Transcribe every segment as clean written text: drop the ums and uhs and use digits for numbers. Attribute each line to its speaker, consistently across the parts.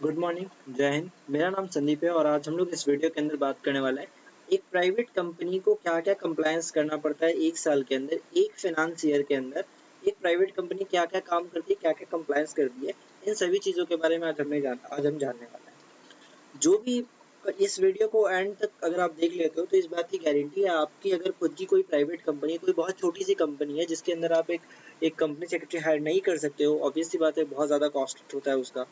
Speaker 1: Good morning, जय हिंद। मेरा नाम संदीप है और आज हम लोग इस वीडियो के अंदर बात करने वाला है एक प्राइवेट कंपनी को क्या-क्या कंप्लायंस करना पड़ता है 1 साल के अंदर, एक फाइनेंस ईयर के अंदर एक प्राइवेट कंपनी क्या-क्या काम करती है, क्या-क्या कंप्लायंस करती है, इन सभी चीज़ों के बारे में आज हम जानने वाले हैं। जो भी इस वीडियो को एंड तक अगर आप देख लेते हो तो इस बात की गारंटी है आपकी अगर खुद की कोई प्राइवेट कंपनी कोई बहुत छोटी सी कंपनी है जिसके अंदर आप एक कंपनी सेक्रेटरी हायर नहीं कर सकते हो, ऑब्वियस सी बात है बहुत ज़्यादा कॉस्ट होता है उसका।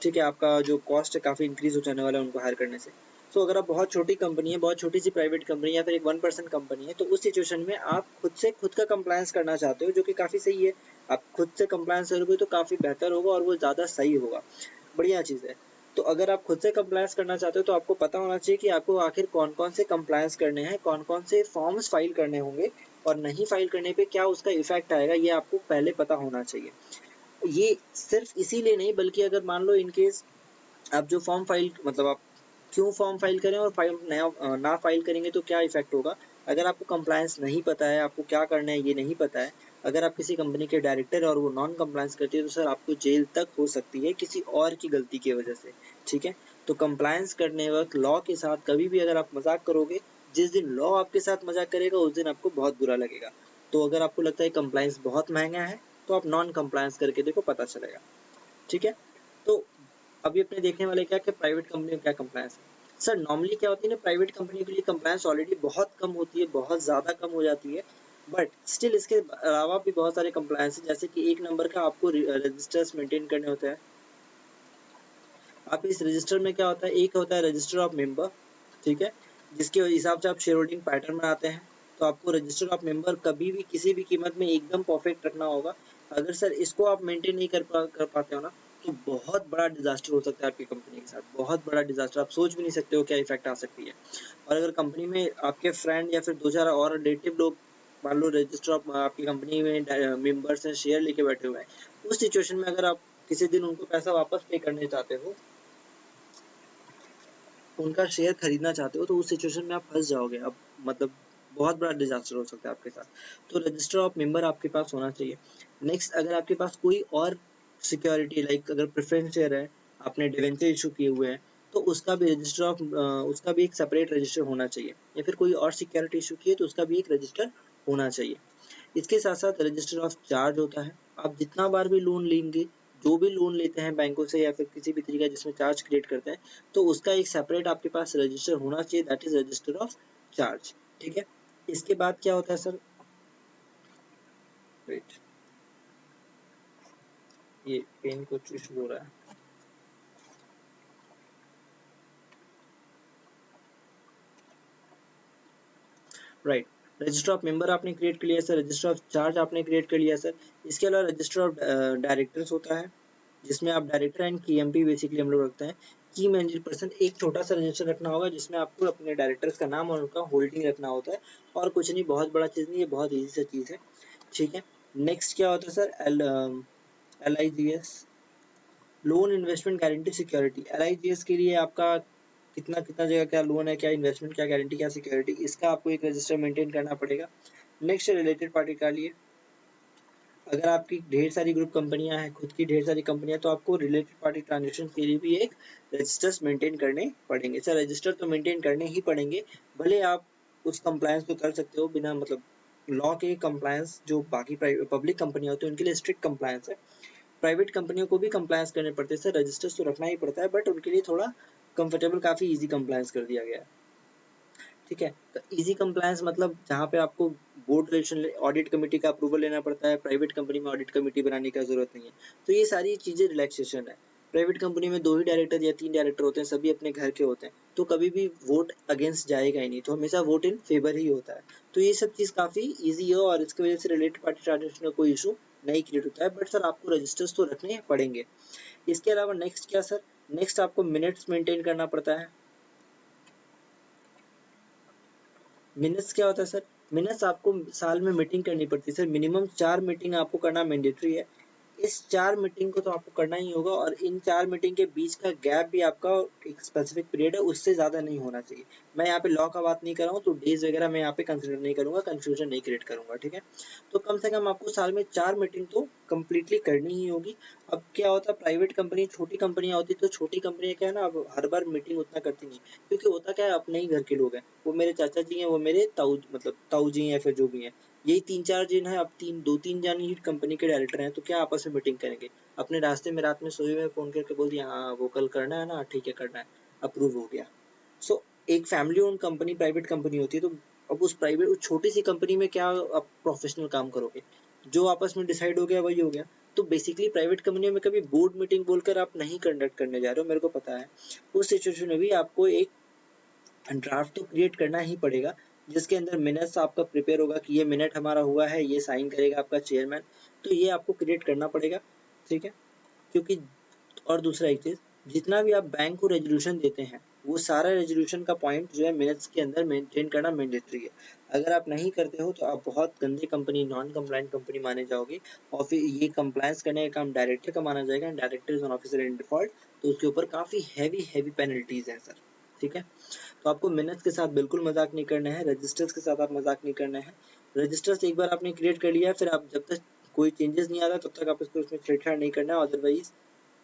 Speaker 1: ठीक है, आपका जो कॉस्ट है काफ़ी इंक्रीज हो जाने वाला है उनको हायर करने से। तो अगर आप बहुत छोटी कंपनी है, बहुत छोटी सी प्राइवेट कंपनी या फिर एक 1% कंपनी है, तो उस सिचुएशन में आप खुद का कंप्लायंस करना चाहते हो, जो कि काफ़ी सही है। आप खुद से कंप्लायंस करोगे तो काफ़ी बेहतर होगा और वो ज़्यादा सही होगा, बढ़िया चीज़ है। तो अगर आप खुद से कंप्लायंस करना चाहते हो तो आपको पता होना चाहिए कि आपको आखिर कौन-कौन से कंप्लायंस करने हैं, कौन-कौन से फॉर्म्स फाइल करने होंगे और नहीं फाइल करने पे क्या उसका इफ़ेक्ट आएगा, ये आपको पहले पता होना चाहिए। ये सिर्फ इसीलिए नहीं बल्कि अगर मान लो इन केस आप जो फॉर्म फाइल मतलब आप क्यों फॉर्म फाइल करें और फाइल ना फाइल करेंगे तो क्या इफेक्ट होगा। अगर आपको कंप्लायंस नहीं पता है, आपको क्या करना है ये नहीं पता है, अगर आप किसी कंपनी के डायरेक्टर और वो नॉन कंप्लायंस करती है तो सर आपको जेल तक हो सकती है किसी और की गलती की वजह से। ठीक है, तो कंप्लायंस करने वक्त लॉ के साथ कभी भी अगर आप मजाक करोगे, जिस दिन लॉ आपके साथ मजाक करेगा उस दिन आपको बहुत बुरा लगेगा। तो अगर आपको लगता है कंप्लायंस बहुत महंगा है तो आप नॉन कंप्लायंस करके देखो, पता चलेगा। ठीक है, तो अभी अपने देखने वाले क्या कि प्राइवेट कंपनी में क्या कंप्लायंस है। सर नॉर्मली क्या होती है ना, प्राइवेट कंपनी के लिए कंप्लायंस ऑलरेडी बहुत कम होती है, बहुत ज़्यादा कम हो जाती है। बट स्टिल इसके अलावा भी बहुत सारे कंप्लायंस हैं, जैसे कि एक नंबर का आपको रजिस्टर्स मेंटेन करने होते हैं। आप इस रजिस्टर में क्या होता है, एक होता है रजिस्टर ऑफ मेंबर। ठीक है, जिसके हिसाब से आप शेयर होल्डिंग पैटर्न बनाते हैं। तो आपको रजिस्टर ऑफ मेंबर कभी भी किसी भी कीमत में एकदम परफेक्ट रखना होगा। अगर सर इसको आप मेंटेन नहीं कर पाते हो ना, तो बहुत बड़ा डिजास्टर हो सकता है आपकी कंपनी के साथ, बहुत बड़ा डिजास्टर। आप सोच भी नहीं सकते हो क्या इफेक्ट आ सकती है। और अगर कंपनी में आपके फ्रेंड या फिर दो चार और रिलेटिव लोग मान लो रजिस्टर ऑफ आपकी कंपनी में मेंबर्स हैं, शेयर लेके बैठे हुए हैं, उस सिचुएशन में अगर आप किसी दिन उनको पैसा वापस पे करने चाहते हो, उनका शेयर खरीदना चाहते हो, तो उस सिचुएशन में आप फंस जाओगे। अब मतलब बहुत बड़ा डिजास्टर हो सकता है आपके साथ। तो रजिस्टर ऑफ मेंबर आपके पास होना चाहिए। नेक्स्ट, अगर आपके पास कोई और सिक्योरिटी लाइक अगर प्रेफरेंस शेयर है, आपने डिवेंचर इशू किए हुए हैं, तो उसका भी एक सेपरेट रजिस्टर होना चाहिए। या फिर कोई और सिक्योरिटी इशू की है तो उसका भी एक रजिस्टर होना चाहिए। इसके साथ साथ रजिस्टर ऑफ चार्ज होता है। आप जितना बार भी लोन लेंगे, जो भी लोन लेते हैं बैंकों से या फिर किसी भी तरीका जिसमें चार्ज क्रिएट करते हैं, तो उसका एक सेपरेट आपके पास रजिस्टर होना चाहिए, that is register of charge. ठीक है, इसके बाद क्या होता है सर, वेट, ये पेन को इशू हो रहा है। राइट, रजिस्टर ऑफ मेंबर आपने क्रिएट कर लिया सर, रजिस्टर ऑफ चार्ज आपने क्रिएट कर लिया सर। इसके अलावा रजिस्टर ऑफ डायरेक्टर्स होता है, जिसमें आप डायरेक्टर एंड की एमपी बेसिकली हम लोग रखते हैं। की मैनेजर पर्सन एक छोटा सा रजिस्टर रखना होगा जिसमें आपको अपने डायरेक्टर्स का नाम और उनका होल्डिंग रखना होता है। और कुछ नहीं, बहुत बड़ा चीज़ नहीं, ये बहुत ईजी सा चीज़ है। ठीक है, नेक्स्ट क्या होता है sir, LIGS, loan investment guarantee security. LIGS के लिए आपका कितना कितना जगह क्या लोन है, क्या इन्वेस्टमेंट, क्या गारंटी, क्या सिक्योरिटी, इसका आपको एक रजिस्टर मेंटेन करना पड़ेगा। नेक्स्ट, रिलेटेड पार्टी का लिए, अगर आपकी ढेर सारी ग्रुप कंपनियां हैं, खुद की ढेर सारी कंपनियां, तो आपको रिलेटेड पार्टी ट्रांजेक्शन के लिए भी एक रजिस्टर्स मेंटेन करने पड़ेंगे। सर रजिस्टर तो मेंटेन करने ही पड़ेंगे, भले आप उस कंप्लायंस को कर सकते हो बिना मतलब लॉ के कंप्लायंस जो बाकी पब्लिक कंपनियां होती है उनके लिए स्ट्रिक्ट कंप्लायंस है। प्राइवेट कंपनियों को भी कंप्लायंस करने पड़ते हैं सर, रजिस्टर्स तो रखना ही पड़ता है, बट उनके लिए थोड़ा कंफर्टेबल, काफी इजी कंप्लायंस कर दिया गया है। ठीक है, तो इजी कंप्लायंस मतलब जहाँ पे आपको बोर्ड रेजुलेशन ऑडिट कमेटी का अप्रूवल लेना पड़ता है, प्राइवेट कंपनी में ऑडिट कमेटी बनाने का जरूरत नहीं है। तो ये सारी चीजें रिलैक्सेशन है। प्राइवेट कंपनी में 2 ही डायरेक्टर या 3 डायरेक्टर होते हैं, सभी अपने घर के होते हैं, तो कभी भी वोट अगेंस्ट जाएगा ही नहीं, तो हमेशा वोट इन फेवर ही होता है। तो ये सब चीज काफी ईजी है और इसकी वजह से रिलेटेड पार्टी ट्रांजेक्शन का कोई इशू नहीं क्रिएट होता है। बट सर आपको रजिस्टर्स तो रखने पड़ेंगे। इसके अलावा नेक्स्ट क्या सर, नेक्स्ट आपको मिनट्स मेंटेन करना पड़ता है। मिनट्स क्या होता है सर, मिनट्स आपको साल में मीटिंग करनी पड़ती है सर, मिनिमम 4 मीटिंग आपको करना मैंडेटरी है। इस 4 मीटिंग को तो आपको करना ही होगा और इन 4 मीटिंग के बीच का गैप भी आपका एक स्पेसिफिक पीरियड है, उससे ज़्यादा नहीं होना चाहिए। मैं यहाँ पे लॉ का बात नहीं कर रहा हूँ, तो डेज़ वगैरह मैं यहाँ पे कंसीडर नहीं करूँगा, कन्फ्यूजन नहीं क्रिएट करूँगा, ठीक है? तो कम से कम आपको साल में 4 मीटिंग तो कंप्लीटली करनी ही होगी। अब क्या होता है, प्राइवेट कंपनी, छोटी कंपनियाँ होती तो छोटी कंपनियाँ क्या है ना, अब हर बार मीटिंग उतना करती नहीं, क्योंकि होता क्या है, अपने ही घर के लोग हैं, वो मेरे चाचा जी हैं, वो मेरे ताऊ मतलब ताऊ जी हैं, फिर जो भी हैं, यही 3-4 जन हैं, अब 2-3 जन ही कंपनी के डायरेक्टर हैं, तो क्या आपस में मीटिंग करेंगे? अपने रास्ते में रात में सोए हुए फ़ोन करके बोल दिया, हाँ वो कल करना है ना, ठीक है करना है, अप्रूव हो गया। सो एक family owned company private company होती है, तो अब उस छोटी सी कंपनी में क्या आप प्रोफेशनल काम करोगे? जो आपस में डिसाइड हो गया वही हो गया। तो बेसिकली प्राइवेट कंपनियों में कभी बोर्ड मीटिंग बोलकर आप नहीं कंडक्ट करने जा रहे हो, मेरे को पता है। उस सिचुएशन में भी आपको एक ड्राफ्ट तो क्रिएट करना ही पड़ेगा, जिसके अंदर मिनट्स आपका प्रिपेयर होगा कि ये मिनट हमारा हुआ है, ये साइन करेगा आपका चेयरमैन, तो ये आपको क्रिएट करना पड़ेगा, ठीक है? क्योंकि और दूसरा एक चीज़, जितना भी आप बैंक को रेज़ोल्यूशन देते हैं, वो सारा रेज़ोल्यूशन का पॉइंट जो है मिनट्स के अंदर मेंटेन करना मैंडेटरी है। अगर आप नहीं करते हो तो आप बहुत गंदी कंपनी, नॉन कंप्लायंट कंपनी माने जाओगे और फिर ये कंप्लायंस करने का काम डायरेक्टर का माना जाएगा and director is an officer in default, तो उसके ऊपर काफ़ी हेवी पेनल्टीज़ हैं सर, ठीक है? तो आपको मिनट्स के साथ बिल्कुल मज़ाक नहीं करना है, रजिस्टर्स के साथ आप मज़ाक नहीं करना है। रजिस्टर्स एक बार आपने क्रिएट कर लिया है, फिर आप जब तक कोई चेंजेस नहीं आता तब तक आप इसको उसमें छेड़छाड़ नहीं करना है, अदरवाइज़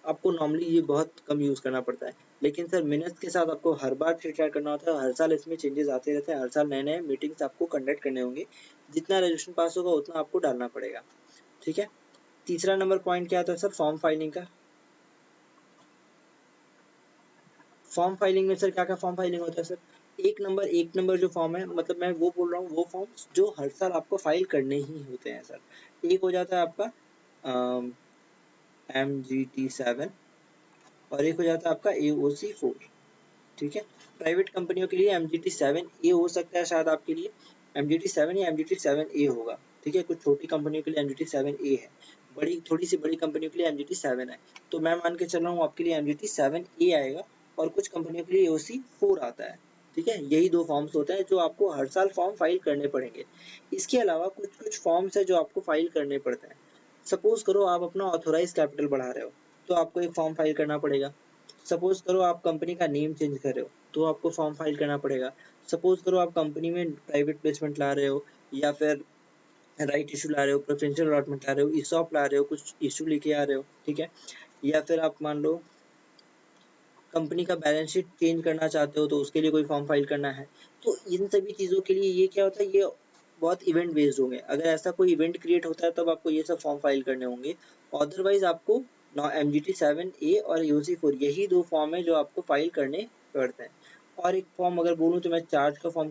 Speaker 1: आपको नॉर्मली ये बहुत कम यूज़ करना पड़ता है। लेकिन सर मिनट्स के साथ आपको हर बार छेड़छाड़ करना होता है, हर साल इसमें चेंजेस आते रहते हैं, हर साल नए-नए मीटिंग्स आपको कंडक्ट करने होंगे। जितना रेज़ोल्यूशन पास होगा उतना आपको डालना पड़ेगा, ठीक है? तीसरा नंबर पॉइंट क्या आता है सर, फॉर्म फाइलिंग का। फॉर्म फाइलिंग में सर क्या-क्या फॉर्म फाइलिंग होता है सर? एक नंबर जो फॉर्म है, मतलब मैं वो बोल रहा हूँ, वो फॉर्म्स जो हर साल आपको फाइल करने ही होते हैं सर। एक हो जाता है आपका MGT 7 और एक हो जाता है आपका AOC 4, ठीक है? प्राइवेट कंपनियों के लिए MGT 7A हो सकता है शायद आपके लिए, MGT 7 या MGT 7A होगा, ठीक है? कुछ छोटी कंपनियों के लिए MGT 7A है, बड़ी थोड़ी-सी बड़ी कंपनियों के लिए MGT 7 है। तो मैं मान के चल रहा हूँ आपके लिए MGT 7A आएगा और कुछ कंपनियों के लिए AOC 4 आता है, ठीक है? यही 2 फॉर्म्स होते हैं जो आपको हर साल फॉर्म फाइल करने पड़ेंगे। इसके अलावा कुछ फॉर्म्स हैं जो आपको फाइल करने पड़ते हैं। सपोज़ करो आप अपना ऑथराइज़्ड कैपिटल बढ़ा रहे हो, तो आपको एक फॉर्म फाइल करना पड़ेगा। सपोज़ करो आप कंपनी का नेम चेंज कर रहे हो, तो आपको फॉर्म फाइल करना पड़ेगा। सपोज़ करो आप कंपनी में प्राइवेट प्लेसमेंट ला रहे हो या फिर राइट इश्यू ला रहे हो, प्रेफ़रेंशियल अलॉटमेंट ला रहे हो, ईसॉप ला रहे हो, कुछ इश्यू लेके आ रहे हो, ठीक है? या फिर आप मान लो कंपनी का बैलेंस शीट चेंज करना चाहते हो, तो उसके लिए कोई फॉर्म फाइल करना है। तो इन सभी चीज़ों के लिए ये क्या होता है, ये बहुत इवेंट बेस्ड होंगे। अगर ऐसा कोई इवेंट क्रिएट होता है तब आपको ये सब फॉर्म फाइल करने होंगे। अदरवाइज़ आपको MGT 7A और AOC 4 यही 2 फॉर्म है जो आपको फाइल करने पड़ते हैं। और एक फॉर्म अगर बोलूँ तो मैं चार्ज का फॉर्म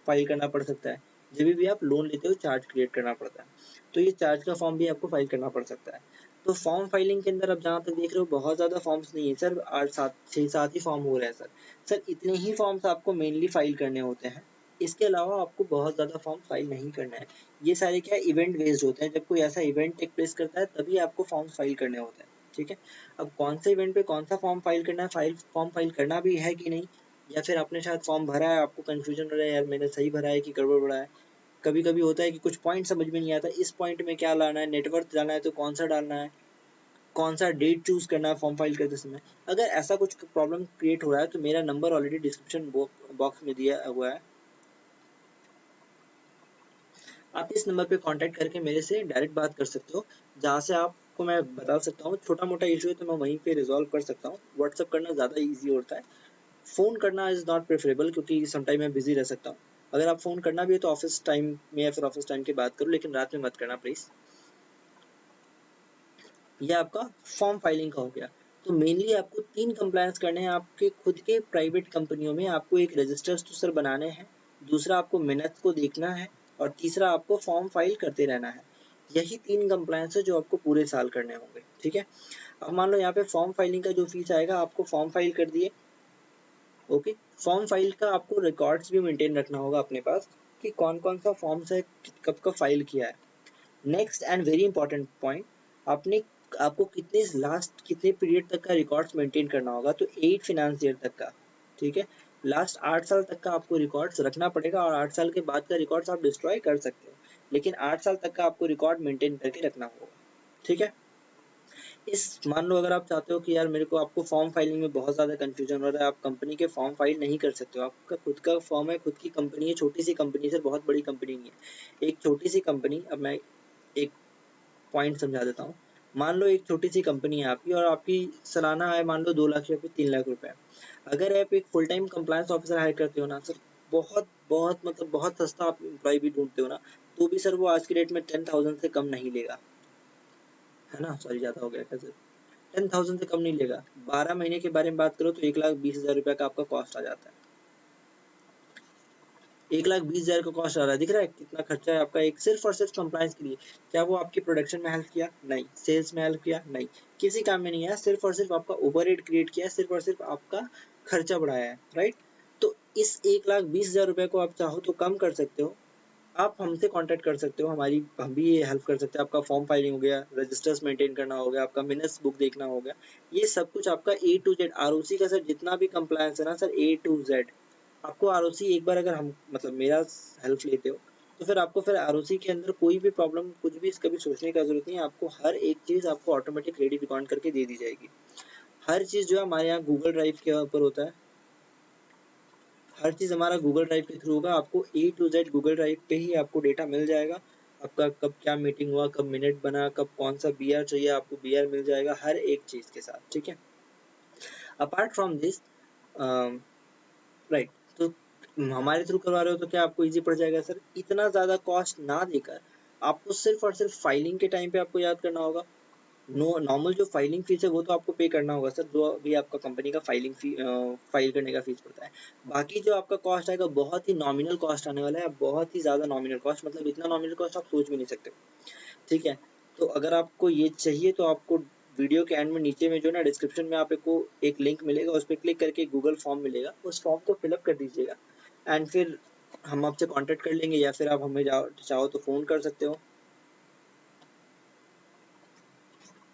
Speaker 1: फाइल करना पड़ सकता है। जभी भी आप लोन लेते हो चार्ज क्रिएट करना पड़ता है। तो ये चार्ज का फॉर्म भी आपको फाइल करना पड़ सकता है। तो फॉर्म फाइलिंग के अंदर आप जहाँ तक देख रहे हो बहुत ज़्यादा फॉर्म्स नहीं है सर, 8-7 6-7 ही फॉर्म हो रहे हैं सर। सर इतने ही फॉर्म्स आपको मेनली फाइल करने होते हैं। इसके अलावा आपको बहुत ज़्यादा फॉर्म फाइल नहीं करना है। ये सारे क्या इवेंट बेस्ड होते हैं, जब कोई ऐसा इवेंट टेक प्लेस करता है तभी आपको फॉर्म्स फाइल करने होते हैं, ठीक है? अब कौन से इवेंट पे कौन सा फॉर्म फाइल करना है, फॉर्म फाइल करना भी है कि नहीं, या फिर आपने शायद फॉर्म भरा है, आपको कन्फ्यूजन हो रहा है यार मैंने सही भरा है कि गड़बड़ भरा है। कभी-कभी होता है कि कुछ पॉइंट समझ में नहीं आता, इस पॉइंट में क्या लाना है, नेटवर्क डालना है तो कौन-सा डालना है, कौन-सा डेट चूज़ करना है फॉर्म फाइल करते समय। अगर ऐसा कुछ प्रॉब्लम क्रिएट हो रहा है तो मेरा नंबर ऑलरेडी डिस्क्रिप्शन बॉक्स में दिया हुआ है। आप इस नंबर पे कॉन्टैक्ट करके मेरे से डायरेक्ट बात कर सकते हो, जहाँ से आपको मैं बता सकता हूँ। छोटा-मोटा इश्यू है तो मैं वहीं पे रिज़ॉल्व कर सकता हूँ। व्हाट्सएप करना ज़्यादा ईज़ी होता है। फ़ोन करना इज़ नॉट प्रेफरेबल क्योंकि समटाइम मैं बिज़ी रह सकता हूँ। अगर आप फ़ोन करना भी है तो ऑफ़िस टाइम में या फिर ऑफ़िस टाइम के बाद करो, लेकिन रात में मत करना प्लीज़। ये आपका फॉर्म फाइलिंग का हो गया। तो मेनली आपको 3 कंप्लायंस करने हैं आपके खुद के प्राइवेट कंपनियों में। आपको एक रजिस्टर्स तो सर बनाने हैं, दूसरा आपको मिनट्स को देखना है और तीसरा आपको फॉर्म फाइल करते रहना है। यही 3 कंप्लायंस है जो आपको पूरे साल करने होंगे, ठीक है? अब मान लो यहाँ पे फॉर्म फाइलिंग का जो फीस आएगा, आपको फॉर्म फाइल कर दिए, ओके? फॉर्म फाइल का आपको रिकॉर्ड्स भी मेंटेन रखना होगा अपने पास कि कौन-कौन सा फॉर्म्स है, कब-कब फाइल किया है। Next and very important point, आपने आपको कितने पीरियड तक का रिकॉर्ड्स मेंटेन करना होगा, तो 8 फाइनेंस ईयर तक का, ठीक है? लास्ट 8 साल तक का आपको रिकॉर्ड्स रखना पड़ेगा और 8 साल के बाद का रिकॉर्ड्स आप डिस्ट्रॉय कर सकते हो, लेकिन 8 साल तक का आपको रिकॉर्ड मेंटेन करके रखना होगा, ठीक है? मान लो अगर आप चाहते हो कि यार मेरे को आपको फॉर्म फाइलिंग में बहुत ज़्यादा कंफ्यूजन हो रहा है, आप कंपनी के फॉर्म फाइल नहीं कर सकते हो, आपका खुद का फॉर्म है, खुद की कंपनी है, छोटी सी कंपनी से, बहुत बड़ी कंपनी नहीं है, एक छोटी सी कंपनी। अब मैं एक पॉइंट समझा देता हूँ। मान लो एक छोटी सी कंपनी है आपकी और आपकी सालाना आय मान लो 2 लाख या फिर 3 लाख रुपए। अगर आप एक full time compliance officer hire करते हो ना सर, बहुत बहुत मतलब बहुत सस्ता आप एम्प्लॉय भी ढूंढते हो ना, तो भी सर वो आज की डेट में 10,000 से कम नहीं लेगा, है ना। सॉरी, ज्यादा हो गया क्या सर? 10,000 से कम नहीं लेगा। 12 महीने के बारे में बात करो तो 1,20,000 रुपये का आपका कॉस्ट आ जाता है। 1,20,000 का कॉस्ट आ रहा है, दिख रहा है कितना खर्चा है आपका एक सिर्फ और सिर्फ कंप्लायंस के लिए। क्या वो आपकी प्रोडक्शन में हेल्प किया? नहीं। सेल्स में हेल्प किया? नहीं। किसी काम में नहीं आया, सिर्फ और सिर्फ आपका ओवरहेड क्रिएट किया, सिर्फ और सिर्फ आपका खर्चा बढ़ाया है, राइट। तो इस 1,20,000 रुपये को आप चाहो तो कम कर सकते हो, आप हमसे कांटेक्ट कर सकते हो, हम भी ये हेल्प कर सकते हैं। आपका फॉर्म फाइलिंग हो गया, रजिस्टर्स मेंटेन करना हो गया, आपका मिनट्स बुक देखना हो गया, ये सब कुछ आपका ए टू जेड आरओसी का सर जितना भी कंप्लायंस है ना सर, ए टू जेड आपको आरओसी एक बार अगर हम मतलब मेरा हेल्प लेते हो तो फिर आपको फिर आरओसी के अंदर कोई भी प्रॉब्लम कुछ भी कभी सोचने का जरूरत नहीं है। आपको हर एक चीज आपको ऑटोमेटिक रेडी रिकॉर्ड करके दे दी जाएगी। हर चीज जो है हमारे यहाँ गूगल ड्राइव के ऊपर होता है, हर चीज हमारा गूगल ड्राइव के थ्रू होगा। आपको ए टू जेड गूगल ड्राइव पे ही आपको डेटा मिल जाएगा। आपका कब क्या मीटिंग हुआ, कब मिनट बना, कब कौन सा बीआर चाहिए, आपको बीआर मिल जाएगा हर एक चीज के साथ, ठीक है। अपार्ट फ्रॉम दिस, राइट, तो हमारे थ्रू करवा रहे हो तो क्या आपको इजी पड़ जाएगा सर? इतना ज्यादा कॉस्ट ना देकर आपको सिर्फ और सिर्फ फाइलिंग के टाइम पे आपको याद करना होगा। नॉर्मल जो फाइलिंग फीस है वो तो आपको पे करना होगा सर, जो भी आपका कंपनी का फाइलिंग फी फाइल करने का फीस पड़ता है। बाकी जो आपका कॉस्ट आएगा बहुत ही नॉमिनल कॉस्ट आने वाला है, बहुत ही ज्यादा नॉमिनल कॉस्ट, मतलब इतना नॉमिनल कॉस्ट आप सोच भी नहीं सकते, ठीक है। तो अगर आपको ये चाहिए तो आपको वीडियो के एंड में नीचे में जो ना डिस्क्रिप्शन में आपको एक लिंक मिलेगा, उस पर क्लिक करके गूगल फॉर्म मिलेगा, उस फॉर्म को फिलअप कर दीजिएगा एंड फिर हम आपसे कांटेक्ट कर लेंगे, या फिर आप हमें चाहो तो फोन कर सकते हो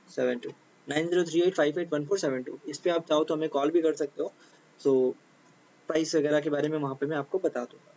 Speaker 1: 729038581472। इस पे आप चाहो तो हमें कॉल भी कर सकते हो। सो प्राइस वगैरह के बारे में वहाँ पे मैं आपको बता दूंगा,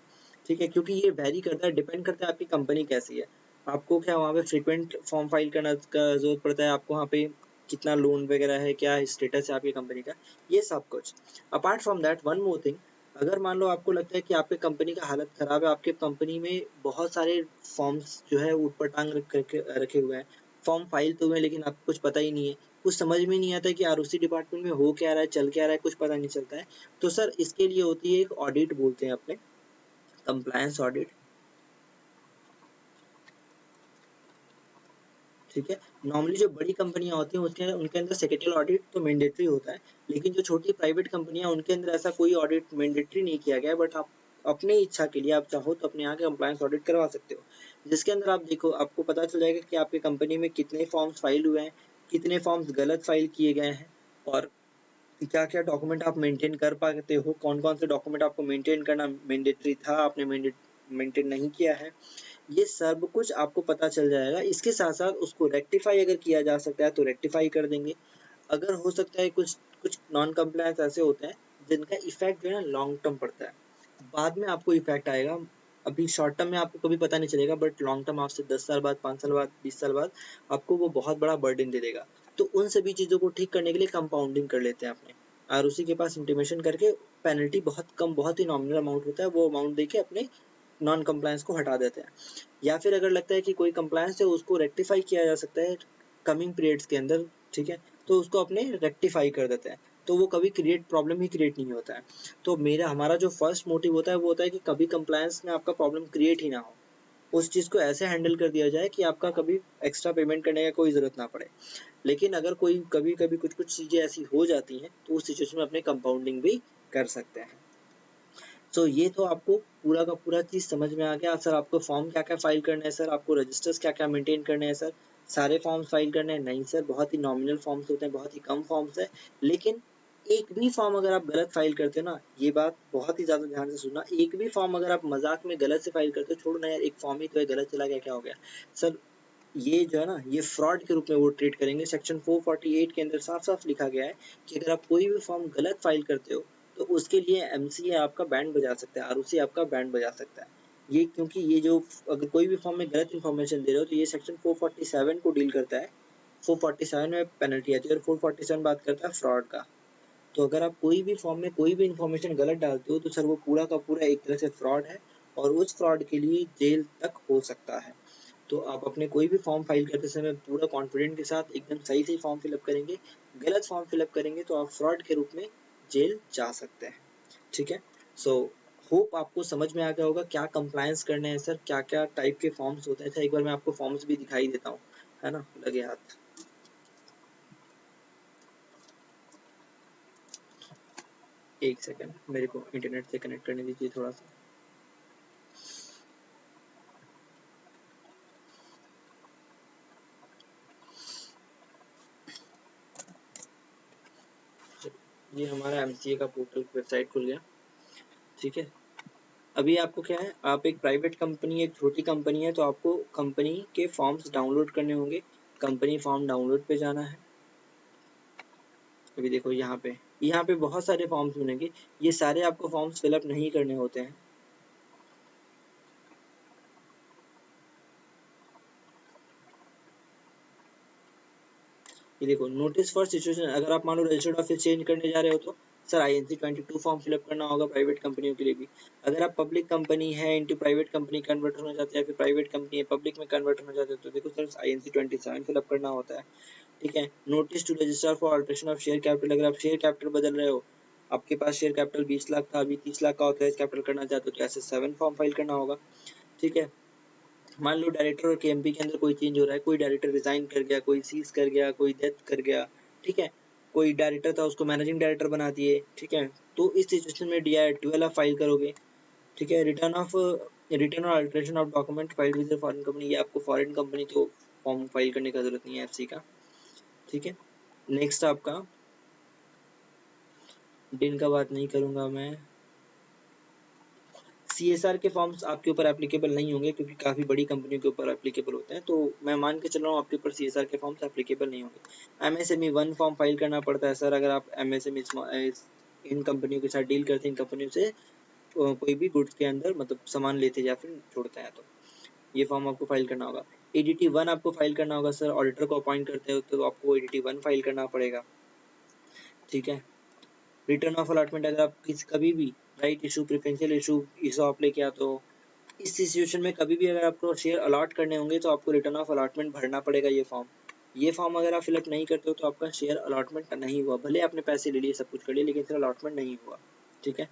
Speaker 1: ठीक है, क्योंकि ये वेरी करता है, डिपेंड करता है आपकी कंपनी कैसी है। आपको क्या वहाँ पे फ्रीक्वेंट फॉर्म फाइल करना का जरूरत पड़ता है, आपको वहाँ पे कितना लोन वगैरह है, क्या स्टेटस है आपकी कंपनी का, ये सब कुछ। Apart from that one more thing, अगर मान लो आपको लगता है कि आपकी कंपनी का हालत खराब है, आपके कंपनी में बहुत सारे फॉर्म्स जो है ऊट पटांग रखे हुए हैं, फॉर्म फाइल तो हुए लेकिन आपको कुछ पता ही नहीं है, कुछ समझ में नहीं आता कि आरओसी डिपार्टमेंट में हो क्या रहा है, चल क्या रहा है, कुछ पता नहीं चलता है, तो सर इसके लिए होती है एक ऑडिट, बोलते हैं अपने कंप्लायंस ऑडिट, ठीक है। नॉर्मली जो बड़ी कंपनियां होती हैं उसके उनके अंदर सेक्रेटरियल ऑडिट तो मैंडेटरी होता है, लेकिन जो छोटी प्राइवेट कंपनियां उनके अंदर ऐसा कोई ऑडिट मैंडेटरी नहीं किया गया है, बट आप अपनी इच्छा के लिए आप चाहो तो अपने यहाँ के कंप्लायंस ऑडिट करवा सकते हो, जिसके अंदर आप देखो आपको पता चल जाएगा कि आपकी कंपनी में कितने फॉर्म्स फाइल हुए हैं, कितने फॉर्म्स गलत फाइल किए गए हैं, और क्या क्या डॉक्यूमेंट आप मेंटेन कर पाते हो, कौन कौन से डॉक्यूमेंट आपको मेंटेन करना मैंडेटरी था, आपने मेंटेन नहीं किया है, ये सब कुछ आपको पता चल जाएगा। इसके साथ साथ उसको रेक्टिफाई अगर किया जा सकता है तो रेक्टिफाई कर देंगे। अगर हो सकता है कुछ कुछ नॉन कंप्लायंस ऐसे होते हैं जिनका इफेक्ट जो है ना लॉन्ग टर्म पड़ता है, बाद में आपको इफेक्ट आएगा, अभी शॉर्ट टर्म में आपको कभी पता नहीं चलेगा, बट लॉन्ग टर्म आपसे 10 साल बाद, 5 साल बाद, 20 साल बाद आपको वो बहुत बड़ा बर्डन दे देगा। तो उन सभी चीजों को ठीक करने के लिए कंपाउंडिंग कर लेते हैं अपने आरओसी के पास इंटीमेशन करके, पेनल्टी बहुत कम, बहुत ही नॉमिनल अमाउंट होता है, वो अमाउंट देके अपने नॉन कंप्लायंस को हटा देते हैं। या फिर अगर लगता है कि कोई कंप्लायंस है उसको रेक्टिफाई किया जा सकता है कमिंग पीरियड्स के अंदर, ठीक है, तो उसको अपने रेक्टिफाई कर देते हैं, तो वो कभी क्रिएट प्रॉब्लम ही क्रिएट नहीं होता है। तो मेरा हमारा जो फर्स्ट मोटिव होता है वो होता है कि कभी कंप्लायंस में आपका प्रॉब्लम क्रिएट ही ना हो, उस चीज को ऐसे हैंडल कर दिया जाए कि आपका कभी एक्स्ट्रा पेमेंट करने का कोई जरूरत ना पड़े। लेकिन अगर कोई कभी कभी कुछ कुछ चीजें ऐसी हो जाती हैं तो उस सिचुएशन में अपने कंपाउंडिंग भी कर सकते हैं। सो ये तो आपको पूरा का पूरा चीज समझ में आ गया सर। आपको फॉर्म क्या क्या फाइल करना है सर, आपको रजिस्टर्स क्या क्या मेंटेन करने हैं सर, सारे फॉर्म्स फाइल करने हैं? नहीं सर, बहुत ही नॉमिनल फॉर्म्स होते हैं, बहुत ही कम फॉर्म्स है। लेकिन एक भी फॉर्म अगर आप गलत फाइल करते हो ना, ये बात बहुत ही ज्यादा ध्यान से सुनना, एक भी फॉर्म अगर आप मजाक में गलत से फाइल करते हो, छोड़ो ना यार, एक फॉर्म ही तो है, गलत चला गया क्या हो गया सर, ये जो है ना ये फ्रॉड के रूप में वो ट्रीट करेंगे। सेक्शन 448 के अंदर साफ साफ लिखा गया है कि अगर आप कोई भी फॉर्म गलत फाइल करते हो तो उसके लिए एमसीए आपका बैंड बजा सकता है, आरओसी आपका बैंड बजा सकता है। ये क्योंकि ये जो अगर कोई भी फॉर्म में गलत इन्फॉर्मेशन दे रहे हो तो ये सेक्शन 447 को डील करता है, 447 में पेनल्टी आती है। और 447 बात करता है फ्रॉड का। तो अगर आप कोई भी फॉर्म में कोई भी इन्फॉर्मेशन गलत डालते हो तो सर वो पूरा का पूरा एक तरह से फ्रॉड है और उस फ्रॉड के लिए जेल तक हो सकता है। तो आप अपने कोई भी फॉर्म फाइल करते समय पूरा कॉन्फिडेंट के साथ एकदम सही से फॉर्म फिलअप करेंगे। गलत फॉर्म फिलअप करेंगे तो आप फ्रॉड के रूप में जेल जा सकते हैं। ठीक है। सो होप आपको समझ में आ गया होगा क्या कंप्लायंस करने हैं सर, क्या क्या टाइप के फॉर्म्स होते हैं। अच्छा एक बार मैं आपको फॉर्म्स भी दिखाई देता हूँ, है ना, लगे हाथ। एक सेकंड, मेरे को इंटरनेट से कनेक्ट करने दीजिए थोड़ा सा। ये हमारा एमसीए का पोर्टल वेबसाइट खुल गया। ठीक है। अभी आपको क्या है, आप एक प्राइवेट कंपनी, एक छोटी कंपनी है तो आपको कंपनी के फॉर्म्स डाउनलोड करने होंगे। कंपनी फॉर्म डाउनलोड पे जाना है। अभी देखो यहाँ पे बहुत सारे फॉर्म्स मिलेंगे। ये सारे आपको फॉर्म्स फिलअप नहीं करने होते हैं। ये देखो नोटिस फॉर सिचुएशन, अगर आप मान लो रजिस्टर्ड ऑफिस चेंज करने जा रहे हो तो सर INC 22 फॉर्म फिलअप करना होगा प्राइवेट कंपनियों के लिए भी। अगर आप पब्लिक कंपनी है इंटू प्राइवेट कंपनी कन्वर्ट होना चाहते हैं, फिर प्राइवेट कंपनी है पब्लिक में कन्वर्ट होना चाहते हैं तो देखो सर INC 27 फिलअप करना होता है। ठीक है। Notice to register for alteration of share capital, अगर आप शेयर कैपिटल बदल रहे हो, आपके पास शेयर कैपिटल 20 लाख था, अभी 30 लाख का ऑथराइज कैपिटल करना चाहते हो तो ऐसे 7 फॉर्म फाइल करना होगा। ठीक है। मान लो डायरेक्टर और केएमपी के अंदर कोई चेंज हो रहा है, कोई डायरेक्टर रिजाइन कर गया, कोई सीज कर गया, कोई डेथ कर गया। ठीक है। कोई डायरेक्टर था उसको मैनेजिंग डायरेक्टर बना दिए। ठीक है। तो इस सिचुएशन में DI 12 आप फाइल करोगे। ठीक है। रिटर्न और alteration of document file with foreign company, ये आपको फॉरेन कंपनी तो फॉर्म फाइल करने का जरूरत नहीं है FC का। ठीक है। नेक्स्ट आपका डिन का बात नहीं करूंगा मैं। CSR के फॉर्म्स आपके ऊपर एप्लीकेबल नहीं होंगे क्योंकि काफी बड़ी कंपनियों के ऊपर एप्लीकेबल होते हैं, तो मैं मान के चल रहा हूँ आपके ऊपर CSR के फॉर्म्स एप्लीकेबल नहीं होंगे। MSME 1 फॉर्म फाइल करना पड़ता है सर, अगर आप MSME इन कंपनियों के साथ डील करते हैं, इन कंपनियों से कोई भी गुड्स के अंदर मतलब सामान लेते या फिर छोड़ते हैं तो ये फॉर्म आपको फाइल करना होगा। ADT 1 आपको फाइल करना होगा सर, ऑडिटर को अपॉइंट करते हो तो आपको ADT 1 फाइल करना पड़ेगा। ठीक है। रिटर्न ऑफ अलॉटमेंट, अगर आप कभी भी right issue, preferential issue, ESOP लेके आते हो, इस सिचुएशन में कभी भी अगर आपको शेयर अलॉट करने होंगे तो आपको रिटर्न ऑफ अलॉटमेंट भरना पड़ेगा। ये फॉर्म अगर आप फिलअप नहीं करते हो तो आपका शेयर अलॉटमेंट नहीं हुआ, भले आपने पैसे ले लिए सब कुछ कर लिए लेकिन फिर अलॉटमेंट नहीं हुआ। ठीक है।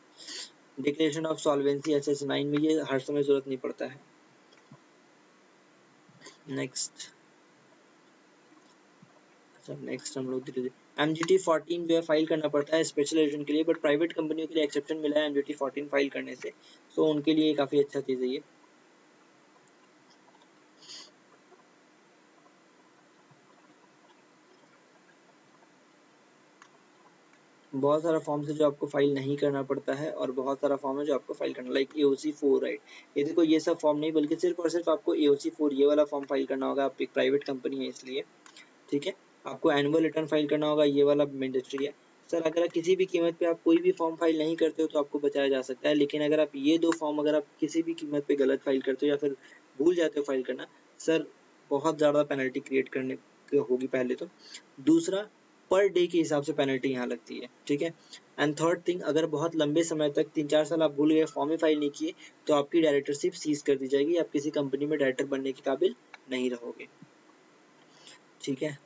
Speaker 1: डिक्लेरेशन ऑफ सॉल्वेंसी SS9 में ये हर समय जरूरत नहीं पड़ता है। नेक्स्ट नेक्स्ट हम लोग धीरे धीरे MGT 14 जो है फाइल करना पड़ता है स्पेशल एडिशन के लिए, बट प्राइवेट कंपनियों के लिए एक्सेप्शन मिला है MGT 14 फाइल करने से, तो उनके लिए काफी अच्छा चीज है ये। बहुत सारा फॉर्म है जो आपको फाइल नहीं करना पड़ता है और बहुत सारा फॉर्म है जो आपको फाइल करना, लाइक AOC 4, राइट। ये देखो ये सब फॉर्म नहीं बल्कि सिर्फ और सिर्फ आपको AOC 4 ये वाला फॉर्म फाइल करना होगा, आप एक प्राइवेट कंपनी है इसलिए। ठीक है। आपको एनुअल रिटर्न फाइल करना होगा, ये वाला मैंडेटरी है। सर अगर किसी भी कीमत पे आप कोई भी फॉर्म फाइल नहीं करते हो तो आपको बचाया जा सकता है, लेकिन अगर आप ये 2 फॉर्म अगर आप किसी भी कीमत पे गलत फाइल करते हो या फिर भूल जाते हो फाइल करना, सर बहुत ज्यादा पेनल्टी क्रिएट करने होगी पहले तो। दूसरा, पर डे के हिसाब से पेनल्टी यहाँ लगती है। ठीक है। एंड थर्ड थिंग, अगर बहुत लंबे समय तक 3-4 साल आप भूल गए, फॉर्म ही फाइल नहीं किए, तो आपकी डायरेक्टरशिप सीज कर दी जाएगी, आप किसी कंपनी में डायरेक्टर बनने के काबिल नहीं रहोगे। ठीक है।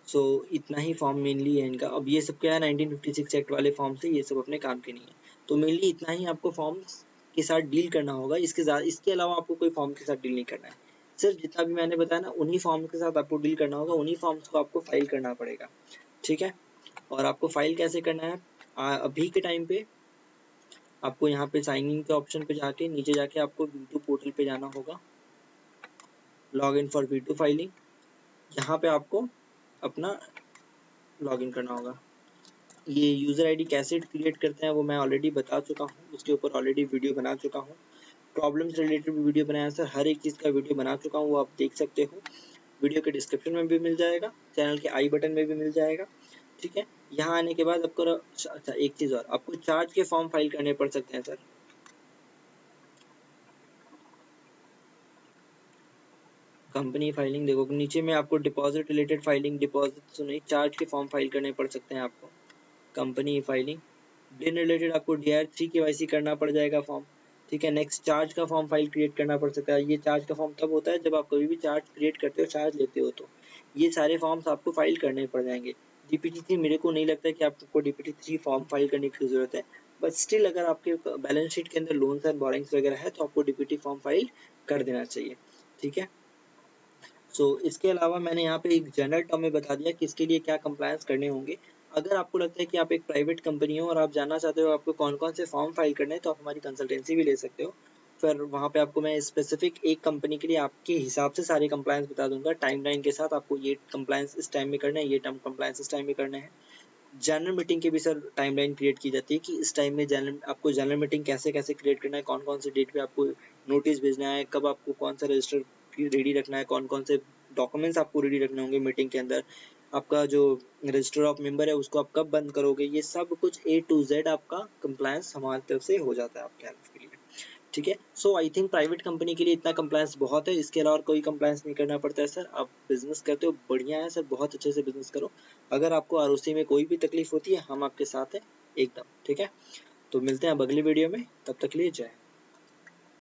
Speaker 1: सो इतना ही फॉर्म मेनली है इनका। अब ये सब क्या है 1956 एक्ट वाले फॉर्म से, ये सब अपने काम के नहीं है, तो मेनली इतना ही आपको फॉर्म्स के साथ डील करना होगा। इसके अलावा आपको कोई फॉर्म के साथ डील नहीं करना है। सिर्फ जितना भी मैंने बताया ना उन्हीं फॉर्म के साथ आपको डील करना होगा, उन्हीं फॉर्म्स को आपको फाइल करना पड़ेगा। ठीक है। और आपको फाइल कैसे करना है, अभी के टाइम पे आपको यहाँ पे साइन इन के ऑप्शन पे जाके नीचे जाके आपको V2 पोर्टल पे जाना होगा, log in for V2 filing. यहाँ पे आपको अपना लॉग इन करना होगा। ये यूजर आईडी कैसे क्रिएट करते हैं वो मैं ऑलरेडी बता चुका हूँ, उसके ऊपर ऑलरेडी वीडियो बना चुका हूँ। प्रॉब्लम से रिलेटेड भी वीडियो बनाया सर, हर एक चीज़ का वीडियो बना चुका हूँ, वो आप देख सकते हो। वीडियो के डिस्क्रिप्शन में भी मिल जाएगा, चैनल के आई बटन में भी मिल जाएगा। ठीक है। यहाँ आने के बाद आपको अच्छा एक चीज़ और, आपको चार्ज के फॉर्म फाइल करने पड़ सकते हैं सर। कंपनी फाइलिंग देखो नीचे में आपको डिपॉजिट रिलेटेड फाइलिंग, डिपॉजिट तो नहीं, चार्ज के फॉर्म फाइल करने पड़ सकते हैं आपको। कंपनी फाइलिंग, बिल रिलेटेड आपको DR3 KYC करना पड़ जाएगा फॉर्म, ठीक है। नेक्स्ट चार्ज का फॉर्म फाइल क्रिएट करना पड़ सकता है। ये चार्ज का फॉर्म तब होता है जब आप कभी भी चार्ज क्रिएट करते हो, चार्ज लेते हो, तो ये सारे फॉर्म्स आपको फाइल करने पड़ जाएंगे। DPT3 मेरे को नहीं लगता है कि आपको DPT3 फॉर्म फाइल करने की जरूरत है, बट स्टिल अगर आपके बैलेंस शीट के अंदर लोन्स एंड बोरिंग्स वगैरह है तो आपको DPT फॉर्म फाइल कर देना चाहिए, ठीक है। इसके अलावा मैंने यहाँ पे एक जनरल टर्म में बता दिया कि इसके लिए क्या कंप्लायंस करने होंगे। अगर आपको लगता है कि आप एक प्राइवेट कंपनी हो और आप जानना चाहते हो आपको कौन कौन से फॉर्म फाइल करने हैं, तो आप हमारी कंसल्टेंसी भी ले सकते हो। फिर वहाँ पे आपको मैं स्पेसिफिक एक कंपनी के लिए आपके हिसाब से सारे कंप्लायंस बता दूंगा, टाइमलाइन के साथ। आपको ये कंप्लायंस इस टाइम में करना है, ये टर्म कंप्लायंस इस टाइम में करना है। जनरल मीटिंग की भी सर टाइमलाइन क्रिएट की जाती है कि इस टाइम में जनरल मीटिंग कैसे कैसे क्रिएट करना है, कौन कौन से डेट पे आपको नोटिस भेजना है, कब आपको कौन सा रजिस्टर रेडी रखना है, कौन कौन से डॉक्यूमेंट्स आपको रेडी रखने होंगे मीटिंग के अंदर, आपका जो रजिस्टर ऑफ मेंबर है उसको आप कब बंद करोगे, ये सब कुछ A to Z आपका कंप्लायंस हमारी तरफ से हो जाता है आपके हेल्प के लिए, ठीक है। आई थिंक प्राइवेट कंपनी के लिए इतना कंप्लायंस बहुत है, इसके अलावा कोई कंप्लायंस नहीं करना पड़ता है सर। आप बिजनेस करते हो, बढ़िया है सर, बहुत अच्छे से बिजनेस करो। अगर आपको ROC में कोई भी तकलीफ होती है, हम आपके साथ हैं एकदम, ठीक है। तो मिलते हैं अब अगली वीडियो में, तब तक के लिए जय हिंद।